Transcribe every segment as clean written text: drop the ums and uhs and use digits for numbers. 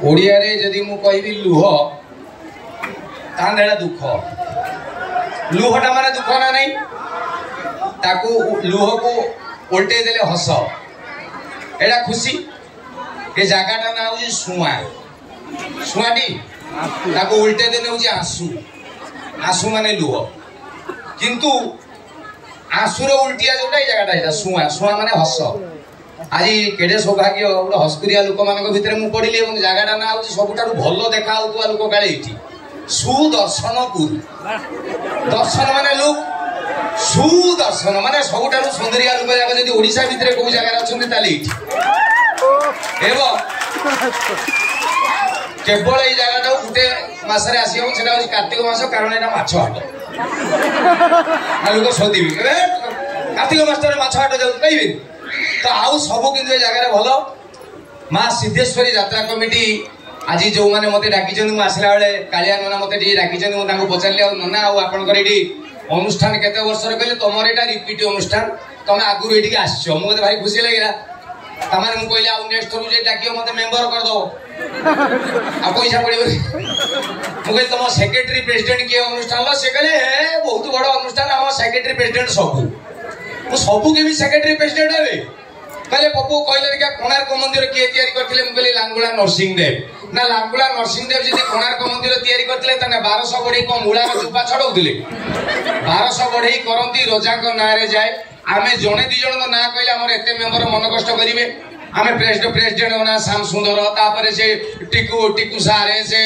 ओडिया रे जदि मु कहबी लुह तांदेला दुख लुहटा माने दुख ना नहीं ताकू लुह को उल्टे देले हस एडा खुशी ए जगाटा ना होची सुआ सुआटी ताकू उल्टे देले होची आंसू आंसू माने लुह किंतु आंसुर उल्टिया जोटा जगाटा एटा सुआ सुआ माने हस आज केडे सौभाग्य गोटे हस्कुरिया लोक मान भितर मु पड़िली जगाटा ना हूँ सबुठ भल देखा लोक काले ये सुदर्शनपुर दर्शन माने लोक सुदर्शन माने सबुठ सुंदरिया लोक जाक जब ओडिशा भितर कौ जगार अच्छा केवल ये जगह गोटे मसरे आसो कार्तिक मास कारण यहाँ माछ हाट लोक सोधी कार्तिक मास माछ हाट जाऊ कहे तो आउ सब कि जगह भल माँ सिद्धेश्वरी यात्रा कमिटी आज जो मैंने मत डाकी आसला बेले कालिया नना मत डाकी पचारे नना आपंकर ये अनुष्ठान केते वर्ष कहले तुम यहाँ रिपीट अनुष्ठान तुम आगुरी ये आसो मुझे भाई खुशी लगे तमें मुझे आउ नेक्स्ट थरू डाक मत मेम्बर करद आ पैसा पड़े मुझे तुम सेक्रेटरी प्रेसिडेंट किए अनुष्ठान से कहले बहुत बड़ अनुष्ठान आम सेक्रेटरी प्रेसिडेंट सबू के सेक्रेटरी प्रेसिडेंट हे कहले पप्पू कहले क्या कोणार्क मंदिर किए तैयारी करथिले मु कहले लांगुला नरसिंहदेव ना लांगुला नरसिंहदेव जदि कोणार्क मंदिर तैयारी करथिले तने 1200 बढ़ई को मूलार चुपा छडौथिले 1200 बढ़ई करंती रोजाक नारे जाय आमे जणे दि जण ना कहले हमर एते मेंबर मन कष्ट करिवे आमे प्रेसिडेंट ना श्याम सुंदर तापरे से टिकू सारे से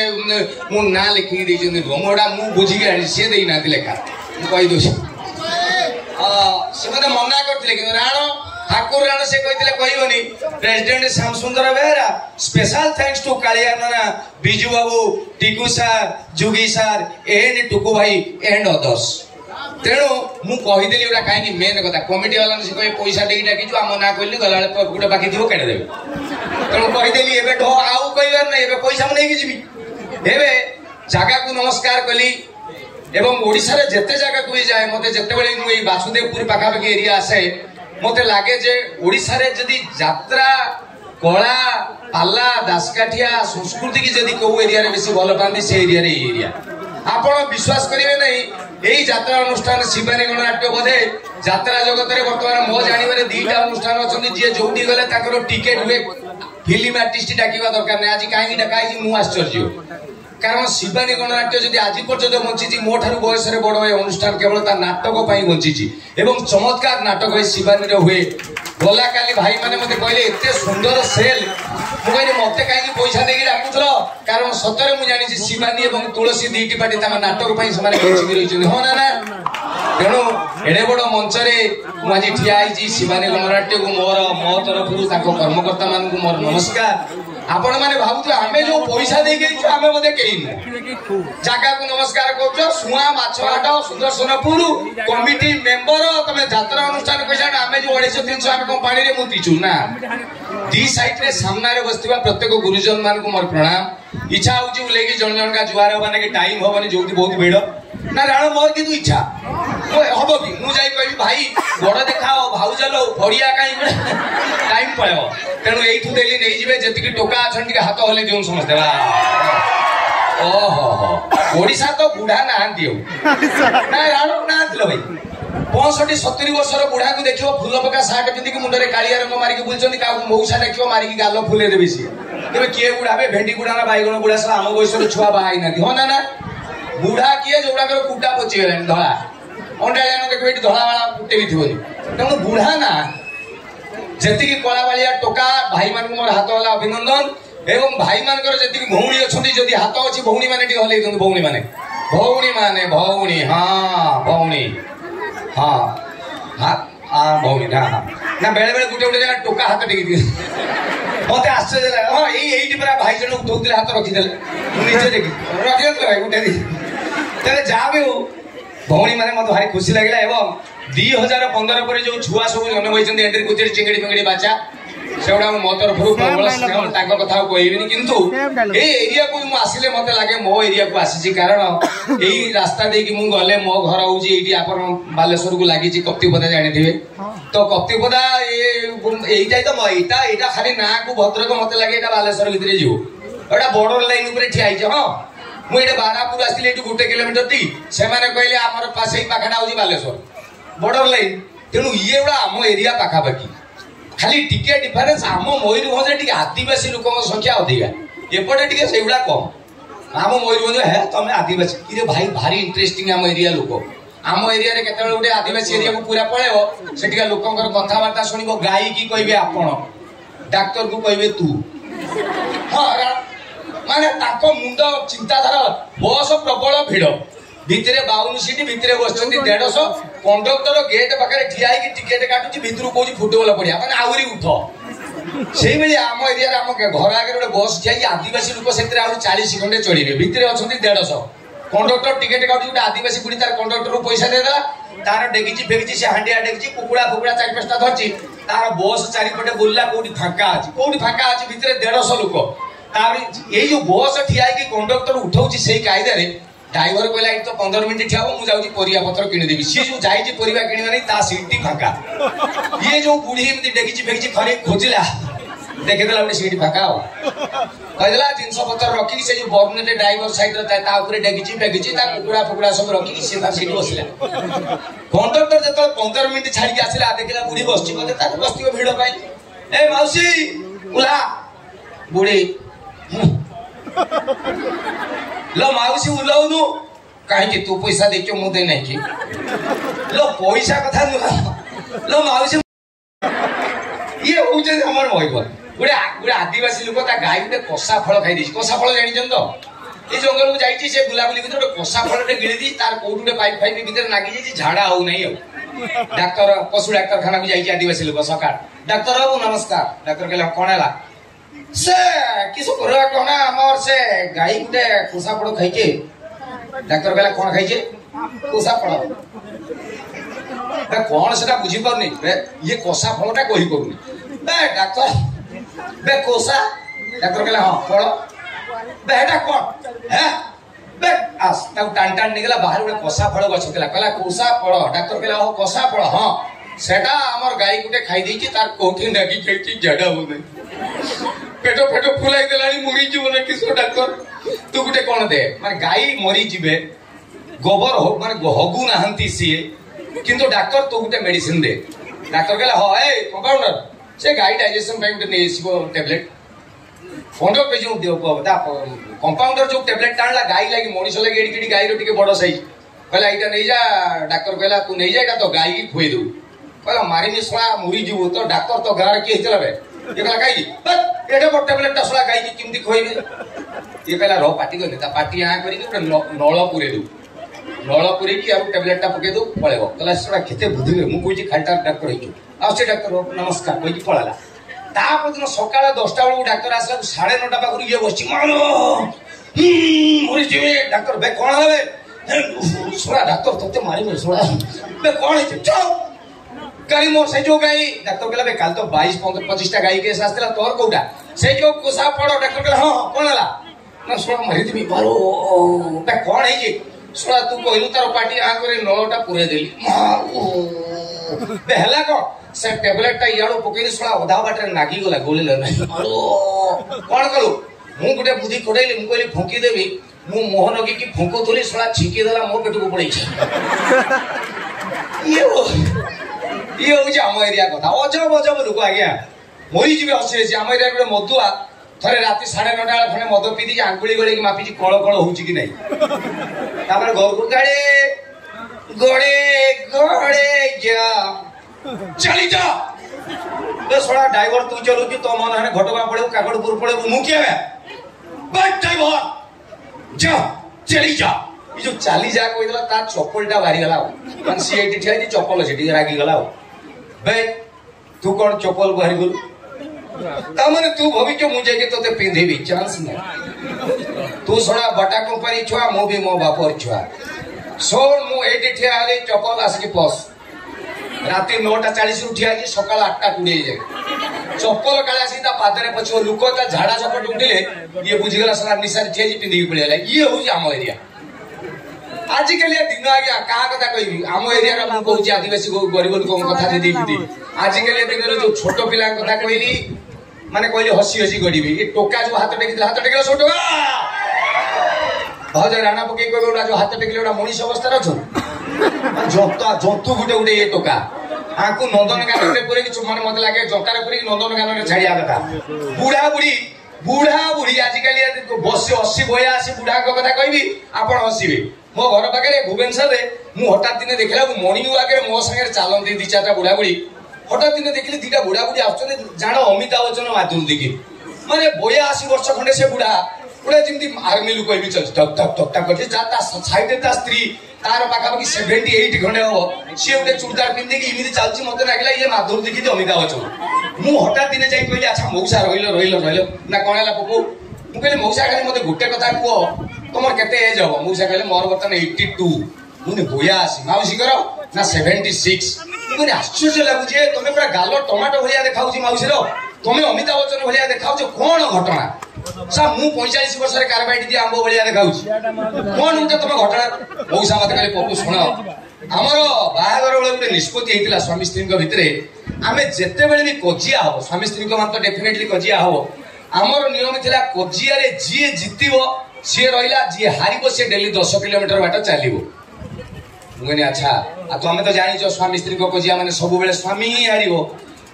मु ना लिखि दै जने मोडा मु बुझी गाडी से देई ना लेखा कहि दोछ से मते मना करथिले कि राणो ठाकुर राणा से कहते president Shyam Sundar Behera special thanks to Kalia Nana Biju बाबू टिकू सार जुगी सार एंड टुकू भाई एंड अदर्स तेणु मु कहीदेली गोटा कहीं मेन कथा कमिटी वाला से कहे पैसा देकी डाकी आम ना कहली गला गोटे बाकी थी केड़े देवे तेणु कहीदेली एबे ढ आउ कहबार ना एबे पैसा मु नेकी जीवी एबे जगह को नमस्कार कली एवं ओडिशा रे जेते जगह को जाए मते जेते बेले मु वासुदेवपुर पाखापाखि एरिया आसे मते लागे जे ओडिशा रे जदि यात्रा कला पाला दासकाठिया संस्कृति की जदि को एरिया रे बेसी भल पांदी से एरिया रे एरिया आपण विश्वास करिवे नहीं एई यात्रा अनुष्ठान शिवानी गणनाट्य बोधे यात्रा जगत रे वर्तमान मो जानिबे रे दीटा अनुष्ठान अछन जे जोडी गले ताकर टिकेट हुए फिल्म आर्टिस्ट डाकिबा दरकार नै आज काहे डाकाई मु आश्चर्य कारण शिवानी गणनाट्य जदि आज पर्यंत बंची मो ठार बयस बड़ ए अनुष्ठान केवल नाटक बंची एवं चमत्कार नाटक शिवानी हुए गला काली भाई मैंने मत कहले एत सुंदर सेल मुझे मत कहीं पैसा देकी डाकुल कारण सतरे मुझे शिवानी और तुलसी दीटी पार्टी नाटक रही हाँ ना तेणु एड़े बड़ मंचरे मुझे ठिया शिवानी गणनाट्य को मोर मो तरफ कर्मकर्ता मान मोर नमस्कार आपण मैंने भावुच आम जो पैसा देके आम बोधे कहीं जगह को नमस्कार कर सुआ माछहाट सुदर्शनपुर कमिटी मेंबर तुम यात्रा अनुष्ठान पैसा आम जो 250 आम पानी में मुतीचु ना दी साइड रे सामना रे बसथिबा प्रत्येक गुरुजन मान को मोर प्रणाम इच्छा होची लेके जन जन का जुआर होबा कि टाइम होबनी जोती बहुत भीड़ ना राण मोर किंतु इच्छा हम कि मुझे कह भाई बड़ देखाओ भाऊ चलो फड़िया कहीं टाइम पड़ेब तेणु यू देली नहीं जी जी टोका अच्छा हाथ हल्ले दियो समस्ते ओहो ओडिशा तो बुढ़ा नहांती ना राण ना भाई 65-70 वर्षर बुढ़ा को देखो फूल पका सार्ट पिंधिक मुंडे कालिया रंग मारिक बुलचंदी का मौसा देखो मारिक गाल फुले देवे सी तेरे किए बुढ़ा भेंडी बुढ़ा ना बैगण बुढ़ा सब आम बयस छुआ बाहर ना हाँ ना बुढ़ा किए जोड़ा कुटा पचिगला धला अंडालिया देखो ये धला बाला कुटे भी थी तेणु बुढ़ा ना जी कला बालिया टोका भाई मान मोर हाथ हला अभिनंदन एवं भाई मानकर जी भौणी अच्छा जदि हाथ अच्छी भौणी मैंने हल्ले दिखाते भौणी मैंने भौणी हाँ भौणी हाँ हाँ हाँ भौणी ना हाँ ना बेले बेले गोटे गोटे जगह टोका हाथ टेक दिए मत आश्चर्य हाँ यही पूरा भाई जन उठौले हाथ रखीदे मुझे देखी रखी भाई गोटे तेरे जहाँ भी हो भौणी मैंने मत भारी खुशी लगे एवं 2015 पर जो छुआ सब जन्म होती एंट्री कुछ चिंगड़ी फिंगड़ी बाचा से मो तरफ कथा कहबी किंतु ए एरिया को आसिले मत लगे मो एरिया को आसी कारण यही रास्ता देकी मु गले मो घर हूँ बालेश्वर को लगी कप्तिपदा जानी तो कप्तिपदा यही तो यहाँ खाली ना को भद्रक मत लगे बालेश्वर भितर जीव गोटा बॉर्डर लाइन ऊपर ठिया हिचे हाँ मुझे बारापुर आसली ये गोटे किलोमीटर दी से कहले आमर पास पाखाटा हूँ बालेश्वर बॉर्डर लाइन तेणु ये गुड़ा आम एरिया पाखापाखि खाली टिके डिफरेन्स आम मयूरभंज आदिवासी लोक संख्या अधिका एपटे टे से कम आम मयूरभंज है तुम आदिवासी कि भाई भारी इंटरेस्टिंग आम एरिया लोक आम एरिया रे केते गोटे आदिवासी एरिया को पूरा पळेबो सेटिका लोकंकर कथावार्ता सुनिबो गाई की कहबे आपण डाक्टर को कहबे तू हां माने ताको मुंड चिंताधारा बस प्रबल भिड़ भितरे 52 सीट भितरे बसचंती 150 कंडक्टर गेट पाखरे ठिया है कि टिकट काटुची भितरु कोजी फुटबॉल पड़िया माने आउरी उठ सेही बेली आम एरिया रे आम घर आगे गोटे बस ठिया है आदिवासी लोक सेतरे आउ 40 खंडे चढ़ीबे भितरे अछंती 150 कंडक्टर टिकेट काटुची गोटे आदिवासी बुढ़ी तार कंडक्टर को पैसा देदेला तार डेगिची फेगिची से हांडिया डेगिची कुकुड़ा फुकुड़ा 4-5टा धरची तार बस चारिपटे बुल्ला कोठी फांका अछि भितरे 150 लोक तार ये जो बस ठिया है कि कंडक्टर उठाउची सेही कायदा रे ड्राइवर कहला ये तो 15 मिनिट ठिया हो मु जाउची परिया पत्र किनि देबी सी जो जाईची परिया किनि माने ता सीट फांका ये जो बुढ़ी एमती डेगिची फेगिची खरे खोजिला देखिदेला गोटे सीट फांका हो कहला जिनस पत्र रखी से जो बर्नेट ड्राइवर साइड रे ता ऊपर डेगिची फेगिची ता कुकुड़ा फुकुड़ा सब रखी से ता सीट बसला कंडक्टर जतो 15 मिनिट छाड़ी के आसिला देखिला बुढ़ी बसची बोले ता बसती भीड़ पाई ए मौसी उला बुढ़ी लो माउसी उलाउनु काहे कि तू पैसा देचो मु दे नहीं कि लो पैसा कथा नु लो माउसी ये होजे हमर मोइबो गुडे आदिवासी लोक ता गाय गुडे कोसा फल खाइ दिस कोसा फल जानि जन तो ए जंगल को जाईची से गुलाबुली भीतर कोसा फल रे गिळी दी तार कोडुडे पाइप पाइप भीतर नागी जी झाड़ा हो नहीं हो डॉक्टर पशु डॉक्टर खाना को जाईची आदिवासी लोक सकाळ डॉक्टर बाबू नमस्कार डॉक्टर कहला कोन हला से किसो करवा कोना हमर से गाय गुडे कोसा फल खाइ के डॉक्टर कहला कोन खाइ के कोसा फल बे कोन सेटा बुझी परनी बे ये कोसा फलटा कहि करूनी बे डॉक्टर बे कोसा डॉक्टर कहला हां फल बे हेटा कोन है बे आस ता टान टान निकला बाहर गोटे कोसा फल गछ कहला कोसा फल डॉक्टर कहला हो कोसा फल हां सेटा हमर गाय गुटे खाइ दैची तार कोठी नागी खेची जडा हो नहीं पेटो पेटो फुलाई देलानी मुरी जीवन किसो डॉक्टर तू गुटे कोन दे माने गाय मरी जिबे गोबर हो माने हगु नाहंती सिए किंतु डॉक्टर तो गुटे मेडिसिन दे डॉक्टर कहला हो ए कंपाउंडर से गाय डाइजेशन पे गुटे नेसिबो टैबलेट फोंडो पे जो देव बता कंपाउंडर जो टैबलेट टाणला गाय लागी मनीष लागी एडी गाय रो टिके बडो साइज कहला इटा नै जा डॉक्टर कहला तू नै जा तो गाय की खोई दउ कहला मारी नि सोळा मुरी जीवो तो डॉक्टर तो गार के हितला बे ये कहला गाय बस एडे बड टैबलेट टा सोळा गाय की किमती खोइबे ये कहला रो पाटी गने ता पाटी आ करी के नळ पुरे दउ नळ पुरे की आउ टैबलेट टा पके दउ पळेबो कहला सोळा केते बुधिबे मु कोइ खालटा डॉक्टर हिजो आ से डॉक्टर नमस्कार कोइ पळाला ता पदिन सकाळ 10टा बेलू डॉक्टर आसला 9:30 पाखरु ये बसची मारो मुरी जीवे डॉक्टर बे कोन हबे सोळा डॉक्टर तते मारी में सोळा बे कोन है चुप गाड़ी मोर से जो गाई डॉक्टर कहला बे काल तो 22-25 टा गाई केस आस्तेला तोर कोडा से जो कोसा पड़ो डॉक्टर कहला हां कोन हला ना सोळा मारी दिबी मारो बे कोन है जे सोळा तू कहलु तार पार्टी आ करे नळटा पुरे देली बे हला को से टैबलेट टा याडो पकेली सोळा ओधा बाटे नागी गला गोलेला नाही मारो कोन कलु मु गुटे बुद्धि कोडैली मु कहली फुंकी देबी मु मोहन की फुंको थोली सोळा छिकी देला मोर पेट को पड़ै ये हो आम एरिया कथा अजब अजब लोक आज्ञा मरी जी हसी हसी आम एरिया गोटे मधुआ थे राति 9:30 बेले खंडे मद पी आंगुली गड़े मापी कल कल हो कि नहीं घर को गाड़े गड़े गड़े जा चली जा सोड़ा ड्राइवर तू चलू तो मन है घटगा पड़े काकड़पुर पड़े मुखिया ड्राइवर जा चली जा ये जो चली जा कहला तार चप्पलटा बाहरी गला मान सी एटी ठिया चप्पल से रागी गला बे तू कौन चप्पल बाहरी गलु ता माने तू भवी के मुझे के तोते पिंधेबी चांस नहीं तू सोड़ा बटा कंपनी छुआ मो भी मो बापर छुआ सोन मु एटी ठिया आले चप्पल आसकी पस राति 9:40 रु ठिया सकाळ 8:20 जाए चप्पल काले आसी ता पादरे पछो लुको ता झाड़ा चपट उठिले ये बुझिगला सला निसार चेजी पिंधी पड़ेला ये हो आम एरिया आजिकल दिन आज्ञा क्या कथा कह आम एरिया कहूँ आदिवासी गरीब लोक कथा आजिकल दिन जो छोट पिला कथा कहली माने कहले हसी हसी गड़बी ये टोका जो हाथ टेकिला सब टोका भाज राणा पकई कहबे जो हाथ टेकिले गोटा मनीष अवस्था अच्छो जंतु गुटे गुटे ये टोका आंकु नंदनकानन में पूरे माने मत लगे जंकार पूरे नंदनकानन में छाड़िया कथा बुढ़ा बुढ़ी आजिकल बस 80 82 बुढ़ा कथा कहबी आपण हसबे मो घर पाखे भुवनेश्वर में हठात दिन देखला मर्णिंग वाक मो संगे चलती 2-4 बुढ़ा बुढ़ी हठात दिन देखली 2टा बुढ़ा बुढ़ी आस जान अमिताभ बच्चन माधुरी दीक्षित माने 82 वर्ष खंडे से बुढ़ा पूरा जमी आर्मी लुक भी चलती टक टक टक टक कर सैड स्त्री तार पाखापाखि 78 खंडे हम सी गोटे चूड़दार पिंधिकी इमती चलती मत लगे ये माधुरी दीक्षित अमिताभ बच्चन मु हठात दिन जाई कहली अच्छा मौसा रहिल ना कौन है पपू मुझे मौसा खाली मत गोटे कथा कह तुम केते एज हम मौसा कहले मोर बर्तमान 82 मुझे 82 माउसी कर ना 76 मुझे आश्चर्य लगुचे तुम पूरा गाल टमाटो भाया देखा माउसी तुम अमिताभ बच्चन भाया देखा कौन घटना सा मु 45 वर्ष कारबाइट दी आंब भाया देखा कौन गोटे तुम घटना मौसा मत कहले पपू शुण आमर बाहागर बेले गोटे निष्पत्ति होता स्वामी स्त्री भितर आम जिते बड़े भी कजिया हम स्वामी स्त्री मान तो डेफिनेटली कजिया हम आमर नियम था कजिया जी जितब सी रहा जी हार सी डेली 10 किलोमीटर बाट चलो मुझे अच्छा तुम तो जान स्वामी स्त्री कजिया मैंने सब बेले स्वामी ही हार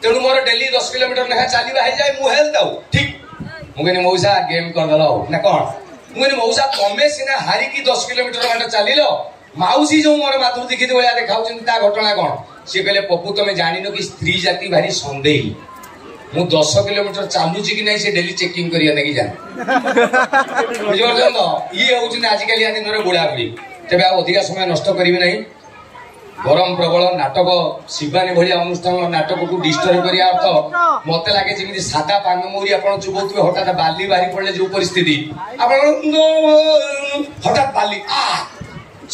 तेणु मोर डेली 10 किलोमीटर लेखा चलवा जाए मु हेल्थ आउ ठीक मुझे मौसा गेम करदेल ना कौन मुझे मौसा तुम्हें सीना हारिकी 10 किलोमीटर बाट चल माउसी जो मोर माधुरी दीक्षित भाया देखा घटना कौन सी कहले पप्पू तुम जान कि स्त्री जाति भारी सन्देही मु 10 किलोमीटर चलुची कि नहीं से डेली चेकिंग करिया नहीं जान बुझे तो ये हूँ आजिकल या दिन बुढ़ा बुढ़ी तेज अधिका समय नष्ट करी ना गरम प्रबल नाटक शिवानी भाया अनुष्ठान नाटक को डिस्टर्ब करने अर्थ मत लगे जमी सादा पान मौरी आप चुबुवे हठात बाली बाहरी पड़े जो परिस्थिति हठात बाली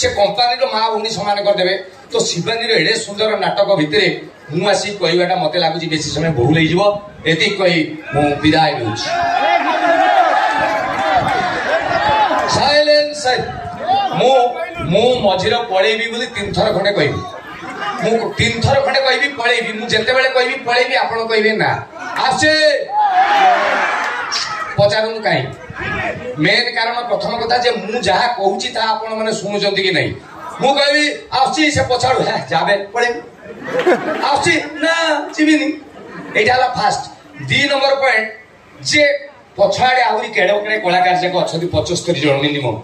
से कंपानी माँ भूमि सामान करदे तो शिवानी एडे सुंदर नाटक भितर मु आसी कहवाटा मत लगुच बेसी समय बहुल होती कही मु विदाय दूँ साइलेंस मु मझिर पड़ेबी बोली 3 थर खंडे कहबी मु 3 थर खंडे कहबी पड़ेबी मु जेते बेले कहबी पड़ेबी आपण कहबे ना आसे पचारनु काई मेन कारण प्रथम कथा जे मु जहा कहूची ता आपण माने सुनुचंती कि नहीं मु कहबी आसी से पछाडू है जाबे पड़े आसी ना जीविनी एटा ला फास्ट 2 नंबर पॉइंट जे पछाडे आउरी केडो केडे कलाकार जे अछती 75 जण मिनिमम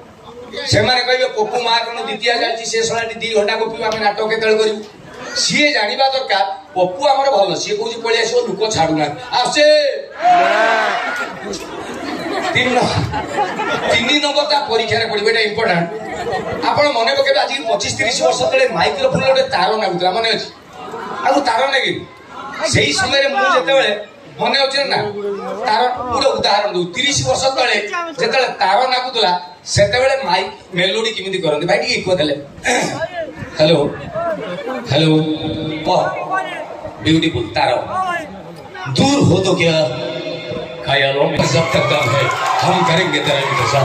से माने कहबे पप्पू मां कोन द्वितीय जालची से सळाटी 2 घंटा गोपी आमे नाटक केतळ करू सीए जानिबा दरकार पप्पू हमर भलो सीए कहूची पळि आसो लुक छाडू ना आसे 3 नंबर ता परीक्षा रे पड़िबे एटा इंपोर्टेंट आपण मने पके आज 25-30 वर्ष तले माइक्रोफोन गोटे तार नागुतला मने अछि आउ तार नागि सेही समय रे मु जेते बेले मने अछि ना तार पूरा उदाहरण दउ 30 वर्ष तले जेते तार नागुतला सेते बेले माइक मेलोडी किमिति करंदी भाई टी इको देले हेलो हेलो ब्यूटीफुल तार दूर हो तो क्या ख्यालों में जब तक दम है हम करेंगे तेरा इंतजार।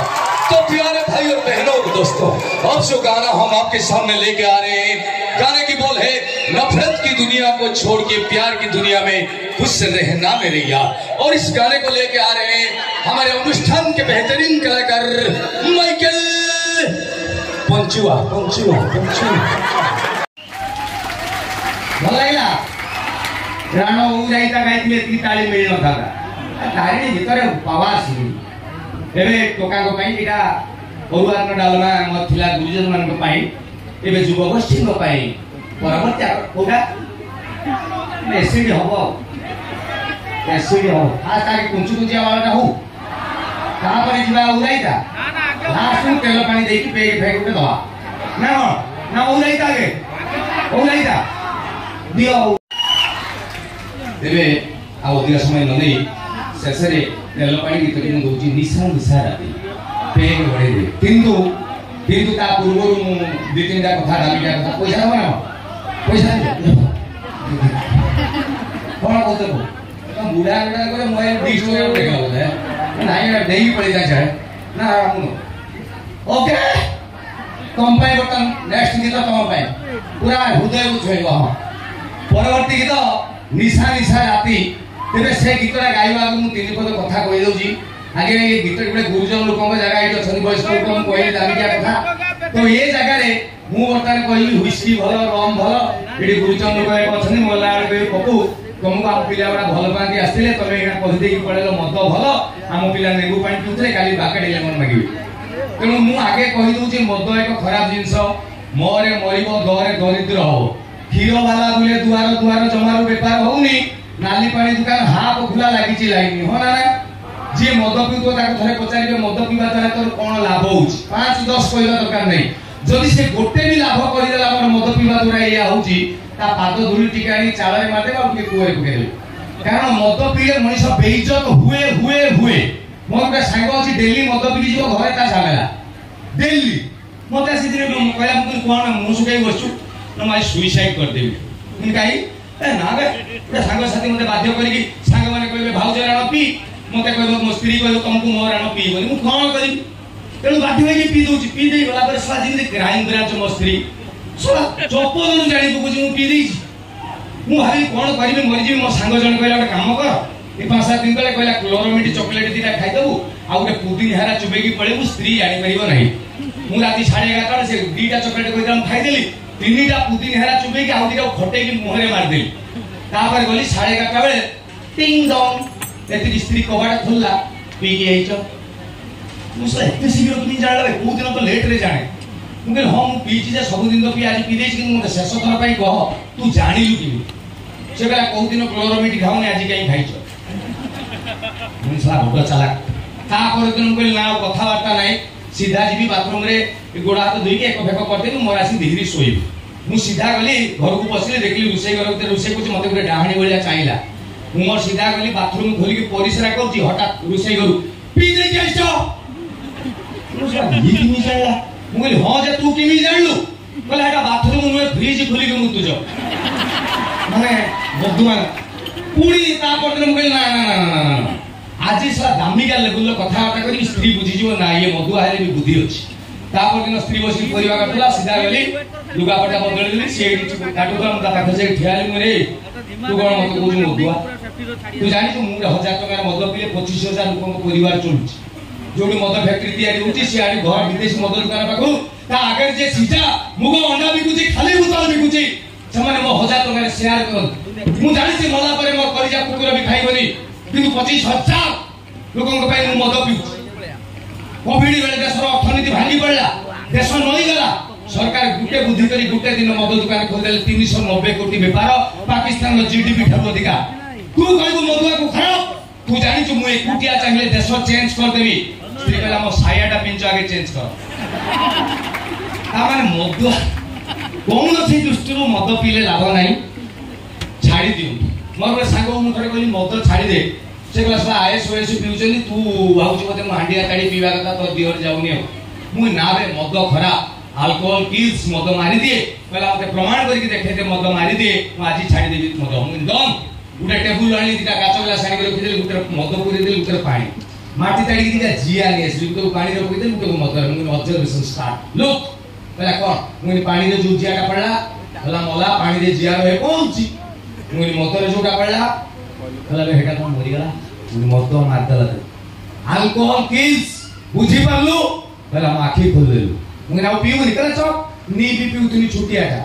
तो प्यारे भाई और बहनों दोस्तों अब जो गाना हम आपके सामने लेके आ रहे हैं गाने की बोल है नफरत की दुनिया को छोड़ के प्यार की दुनिया में खुश रहना मेरे यार। और इस गाने को लेके आ रहे हैं हमारे अनुष्ठान के बेहतरीन कलाकार माइकल पंचुआ पंचुआ पंचुआ भला राणो उजाइता गाइथिले ती ताली मिल न था तारी भितर पावास एबे टोका को पई एटा परुवार डालमा मथिला गुरुजन मान को पई एबे युवा गोष्ठी को पई परवर्ती कोडा एसिड हबो एसिड हो आ ताके कुंचु कुचिया वाला हो कहां पर जीवा उजाइता लास्ट में तेल पानी देकी पेग फेक उठे दवा ना उजाइता के उजाइता दियो तेरे आ अधिक समय न नहीं शेषे तेल पानी गीत को दूची निशा निशा राती पेग भरे दे किंतु ता पूर्व 2-3 टा कथा डाली कथा पैसा हो ना पैसा कोन कहते को तो बुढ़ा बुढ़ा को मोबाइल 20 टका देखा होता है नहीं ना नहीं पड़ेगा जाए ना ओके तुम पाए बर्तन नेक्स्ट गीत तुम पाए पूरा हृदय को छुएगा परवर्ती गीत निशा निशा राती तेरे से गीतटा गाइबा मु तीन पद कथा कहि दउची आगे ये गीत गोटे गुरुजन लोक जगह ये अच्छा वयस्क लोक कहली दामिकिया कथा तो ये जगह रे मु बर्तमान कहली हुइस्की भल रम भल ये गुरुजन लोक अच्छा मोला पपू तुमको आम पिला गुड़ा भल पाती आसते तुम यहाँ कहीदे पड़ेल मद भल आम पिला नेबू पानी पिउते काली बाकेट लेमन मागिबे तेणु मु आगे कहीदे मद एक खराब जिनस मरे मरब दरे दरिद्र हो क्षीर बाला बुले दुआर दुआर जमार बेपार होनी नाली पानी दुकान हाफ खुला लगी लाइन हो ना जी मद पिउतो थे पचारे मद पीवा द्वारा तोर कौन लाभ हो 5-10 कहवा दरकार नहीं जदि से गोटे भी लाभ करदेला मद पीवा द्वारा या होची ता पाद धूली टिका चाल मारदे कुएं पकड़े कारण मद पीले मनीष बेइज्जत हुए हुए हुए मोर गोटे सांग अच्छी डेली मद पी जीव घरे ता झमेला डेली मत आसी कहला कौन मुँह सुखाई बसु ना सुइसाइड करदेवी कहीं ना गोटे सांग साथी मत बाध्य करके सांग मैंने कहे भाउज राण पी मत कह मो स्त्री कह तुमको मो राण पीबनी मुझे कौन करी तेणु बाध्य होगी पी दूसरी पी दे गला जमी क्राइम ब्रांच मो स्त्री चपल जाणी पकुची मु पी देछि मु भाई कोन करिबे मरि जिवि मो सांग जण कहला गोटे काम कर ए 5-7 दिन तले कहला क्लोरोमिट चॉकलेट दीटा खाइ दबु आ गोटे पुदीन हारा चुबेकी पळेबु स्त्री जानि परिबो नहीं मु राती 11:30 टा से दीटा चॉकलेट कहिदम खाइ देली तीनटा पुदीन हारा चुबेकी आ दीटा खटेकी मुहरे मार देली तापर गली 11:30 बेले टिंग डोंग एति स्त्री कबाड़ खुलला पी के आइचो मुसला एते शीघ्र तुम जानला को दिन तो लेट रे जाने मुझे हाँ मुझे पीची जे सब दिन तो पी आज पी देछि कि मुझे शेष थर पाई कह तू जानिलु कि से बेला को दिन क्लोरोमिट खाऊनी आज कहीं खाइछो मुसला बड़ चालाक ता पर दिन मुझे ना कथावार्ता नहीं सीधा जीवी बाथरूम रे गोड़ा हाथ धोई के एक फेक करते मोर आसी धीरे सोइबी मु सीधा गली घर को पसिले देखली रुसई घर भीतर रुसई कुछ मते गोटे डाहाणी भलिया चाहिला मु मोर सीधा गली बाथरूम खोली के परिसरा करछि हठात रुसई घर पी दे के आइछो मुसला ये किमी जानला मुझे हाँ जे तू किमी जानलु कहला एटा बाथरूम नुए फ्रिज खोली के मुतुज माने बदुआ पुणी ता पर दिन मुझे ना ना ना ना ना आज सारा दामिका लेवल कथा बात करी स्त्री बुझी जीव ना ये मधुआ हेले भी बुद्धि अछि ता पर दिन स्त्री बसी परिवा करतला सीधा गली लुगा पटा बदल देली से काटू काम ता पाखे से ठियाली मरे तू कोन मत बुझु मधुआ तू जानि तू मुंडा 1000 टका मद पीले 25000 लोक को परिवार चलुछि जोडी मद फैक्ट्री तैयारी होची से आडी घर विदेश मद दुकान पाखु ता आगे जे सीधा मुगो अंडा बिकुची खाली बोतल बिकुची समान मो 1000 टका शेयर कर मु जानि छी मला परे मो कलिजा कुकुर भी खाइबनी किंतु 25000 लोकन को पाई मु मद पिउ कोविड बेले देशर अर्थनीति भांगी पड़ला देश नई गला सरकार गुटे बुद्धि करी गुटे दिन मद दुकान खोल देले 390 कोटी व्यापार पाकिस्तान रो जीडीपी ठारो अधिका तू कहबो मदुआ को खराब तू जानि छु मु एकुटिया चाहिए देश चेंज कर देबी स्त्री कहला मो सायाटा पिंच आगे चेंज कर तामाने मदुआ कौन से दृष्टि मद पीले लाभ नहीं छाड़ी दियो मोर गोटे सांग मु थोड़े कहली मद छाड़ी दे से कहला आएस ओएस पिउचनी तू भाउछ मते हांडिया ताड़ी पीवा कथा तो दियर जाउनी मु ना बे मद खराब अल्कोहल किल्स मद मारी दिए कहला मते प्रमाण करके देखे दे मद मारी दिए मु आज छाड़ी देबी मद मु दम गुटे टेबुल आनी दिटा काच ग्लास आनी रखि देली गुटे मद पुरी देली गुटे पानी माटी ताड़ी दिटा जिया नि एसि गुटे पानी रखि देली गुटे मद मु ऑब्जर्वेशन स्टार्ट लुक कहला कोन मु पानी रे जो जियाटा पड़ला कहला मला पानी रे जिया रहे कोनची मु मद रे जोटा पड़ला कहला हेटा कोन मरि गला मु मद मार देला अल्कोहल किल्स बुझी परलु कहला म आखी खोल देलु मु ना पीउ नि कहला चप नी भी पीउ तुनी छुटियाटा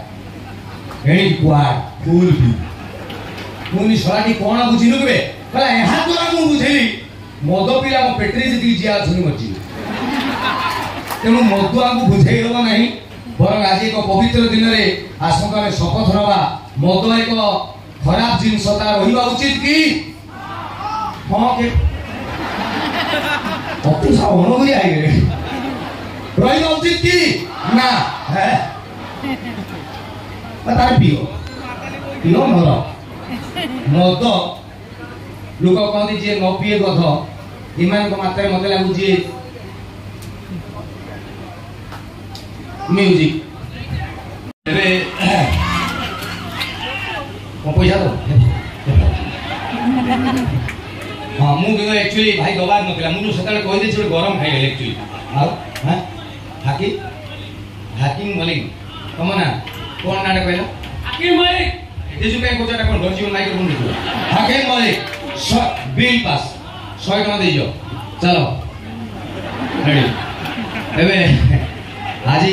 एनी क्वाड फुल पी मुनि सलाटी कोन बुझिनु के कहला एहा तोरा मु बुझेली मद पीला मो पेटरी जति जिया छुनी मरजी तेणु मदुआ को बुझेई हबो नहीं बरं आज एक पवित्र दिन रे आसंका में शपथ रवा मद एक खराब जिनस ता रहिबा उचित की हां के अति सा अनुमति आई रे रहिबा उचित की ना है पता पियो पियो नर मद लोक कहते जे न पिए गध इमान को मात्रा मत लागू जे म्यूजिक रे को पैसा दो हां मु के एक्चुअली भाई दबार नथिला मु सकाळे कहि दे छ गरम खाइ गेल एक्चुअली हां हां हाकिंग मलिक कमना कोन नाडे कहला हाकिम मलिक देजु काय कोचाटा कोन घर जीवन माइक्रोफोन दियो हाकिम मलिक बिल पास 100 टका दे चलो रेडी एबे आज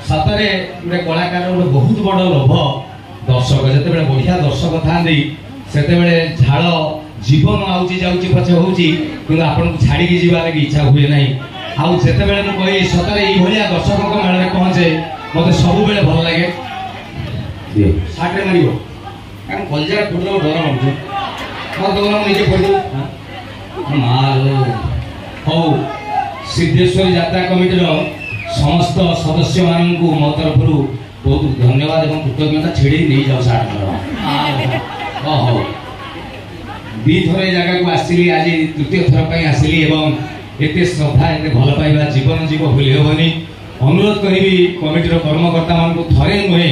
सतरे गोटे कलाकार गोटे बहुत बड़ लोभ दर्शक जिते बढ़िया दर्शक था से झाड़ जीवन आउची जाउची पछे होउची किंतु आपन को छाड़ी के जीवा लगी इच्छा हुए नहीं आउ जेते बेले मु कहि सतरे ई भलिया दर्शक को मेल में पहुंचे मते सब बेले भल लागे दियो साटे मारियो हम कलजा फुटलो डर होउची मो दोनो निजे फुटलो मालो हो सिद्धेश्वरी यात्रा कमिटी रो समस्त सदस्य मान को मो तरफ बहुत धन्यवाद एवं कृतज्ञता छेड़ी नहीं जाओ साठ हो दी थर जगह को आसिली आज तृतीय थर पर आसिली एवं एते श्रद्धा एते भल पाइबा जीवन जीव भूली हेबनी अनुरोध करी कमिटीर कर्मकर्ता मान को थरे नुहे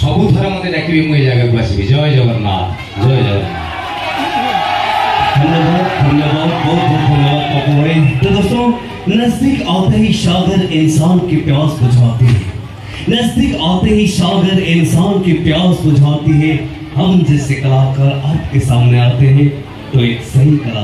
सबु थर मते डाकिबी मु ए जगह को आसीबी जय जगन्नाथ जय जगन्नाथ धन्यवाद बहुत धन्यवाद बापू भाई। तो दोस्तों नजदीक आते ही सागर इंसान की प्यास बुझाती है, नजदीक आते ही सागर इंसान की प्यास बुझाती है। हम जैसे कलाकार आपके सामने आते हैं तो एक सही कला